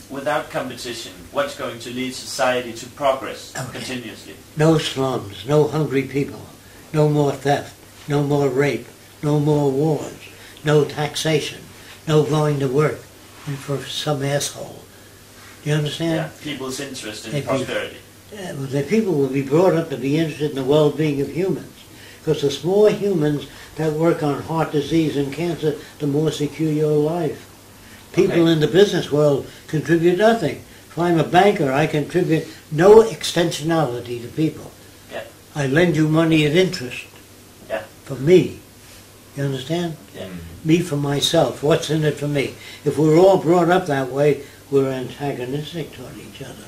without competition, what's going to lead society to progress continuously? No slums, no hungry people, no more theft, no more rape, no more wars, no taxation, no going to work and for some asshole. Do you understand? Yeah, people's interest in prosperity. The people will be brought up to be interested in the well-being of humans. Because the more humans that work on heart disease and cancer, the more secure your life. People in the business world contribute nothing. If I'm a banker, I contribute no extensionality to people. Yeah. I lend you money at interest. Yeah. For me. You understand? Yeah. Me for myself. What's in it for me? If we're all brought up that way, we're antagonistic toward each other.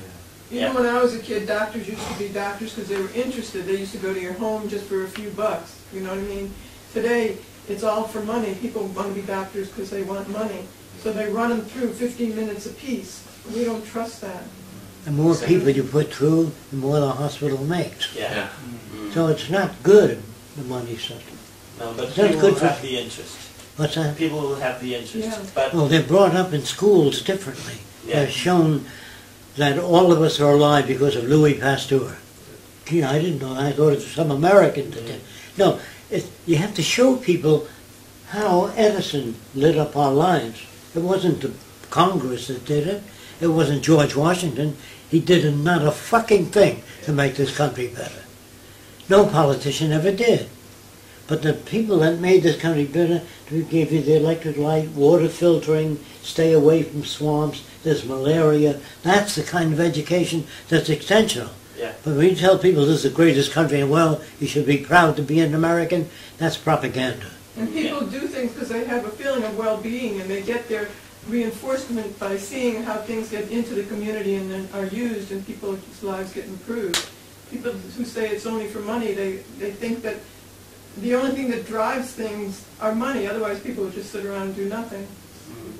Even when I was a kid, doctors used to be doctors because they were interested. They used to go to your home just for a few bucks. You know what I mean? Today, it's all for money. People want to be doctors because they want money. So they run them through 15 minutes apiece. We don't trust that. The more people you put through, the more the hospital makes. Yeah. So it's not good, the money system. No, but people will have the interest. What's that? People will have the interest. Yeah. But well, they're brought up in schools differently. Yeah. They're shown that all of us are alive because of Louis Pasteur. Gee, I didn't know. I thought it was some American that did. No, you have to show people how Edison lit up our lives. It wasn't the Congress that did it. It wasn't George Washington. He did not a fucking thing to make this country better. No politician ever did. But the people that made this country better, who gave you the electric light, water filtering, stay away from swamps, there's malaria, that's the kind of education that's extensional. Yeah. But when you tell people this is the greatest country in the world, you should be proud to be an American, that's propaganda. And people do things because they have a feeling of well-being, and they get their reinforcement by seeing how things get into the community and then are used, and people's lives get improved. People who say it's only for money, they think that the only thing that drives things are money. Otherwise, people would just sit around and do nothing.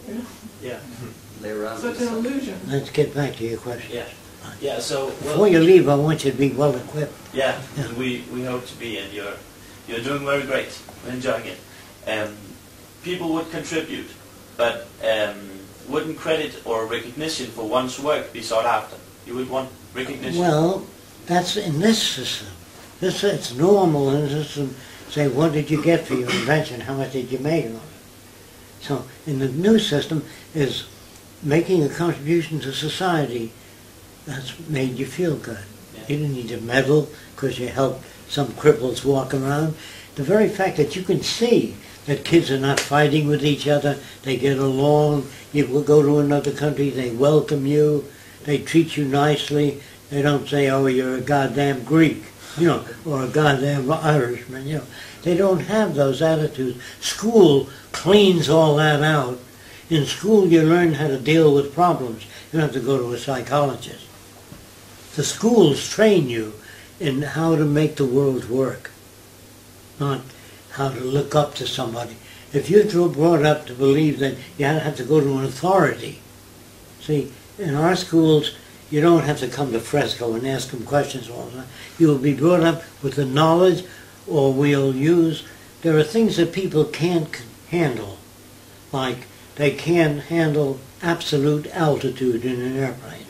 You know? yeah. Such an illusion. Let's get back to your question. Yeah. Yeah. So before you leave, I want you to be well equipped. Yeah. We hope to be, and you're doing very great. We're enjoying it. People would contribute, but wouldn't credit or recognition for one's work be sought after? You would want recognition. Well, that's in this system. It's normal in this system. Say, what did you get for your invention? How much did you make on it? So, in the new system is making a contribution to society that's made you feel good. Yeah. You didn't need a medal because you helped some cripples walk around. The very fact that you can see that kids are not fighting with each other, they get along, you will go to another country, they welcome you, they treat you nicely, they don't say, oh, you're a goddamn Greek, or a goddamn Irishman, They don't have those attitudes. School cleans all that out. In school you learn how to deal with problems. You don't have to go to a psychologist. The schools train you in how to make the world work, not how to look up to somebody. If you're brought up to believe that you have to go to an authority, see, in our schools, you don't have to come to Fresco and ask them questions all the time. You will be brought up with the knowledge, or we'll use, there are things that people can't handle, like they can't handle absolute altitude in an airplane.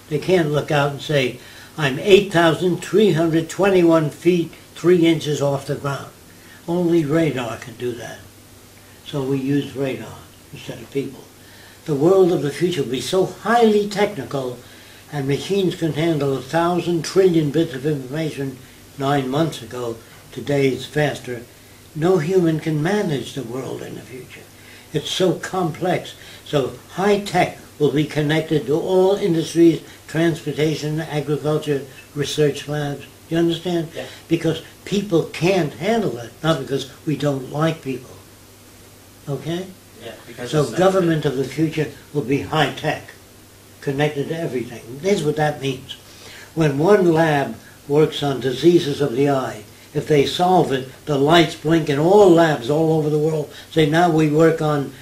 They can't look out and say, I'm 8,321 feet, 3 inches off the ground. Only radar can do that. So we use radar instead of people. The world of the future will be so highly technical, and machines can handle 1,000 trillion bits of information 9 months ago. Today it's faster. No human can manage the world in the future. It's so complex. So high tech will be connected to all industries, transportation, agriculture, research labs. You understand? Yeah. Because people can't handle it, not because we don't like people. Okay? Yeah, because so government of the future will be high tech, connected to everything. Here's what that means. When one lab works on diseases of the eye, if they solve it, the lights blink in all labs all over the world. Say, now we work on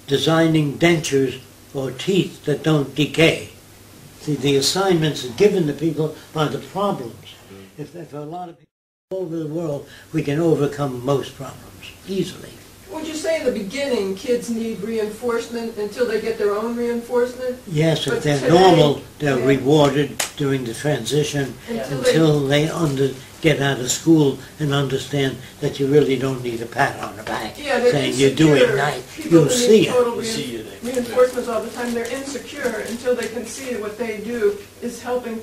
designing dentures or teeth that don't decay. See, the assignments given to people are the problems. If a lot of people all over the world, we can overcome most problems easily. Would you say in the beginning, kids need reinforcement until they get their own reinforcement? Yes, But if they're today, normal, they're yeah. rewarded during the transition until they get out of school and understand that you really don't need a pat on the back Yeah, they're saying you're doing insecure. nice. People You'll who see need it. total We'll see you next. reinforcements all the time. They're insecure until they can see what they do is helping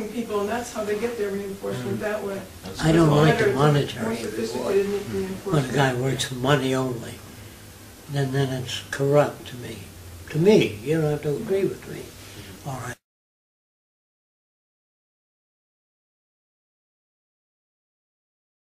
people, and that's how they get their reinforcement that way. I don't like the Better, more monetary sophisticated reward when a reinforcement. guy works for money only. Then it's corrupt to me. To me, you don't have to agree with me. All right.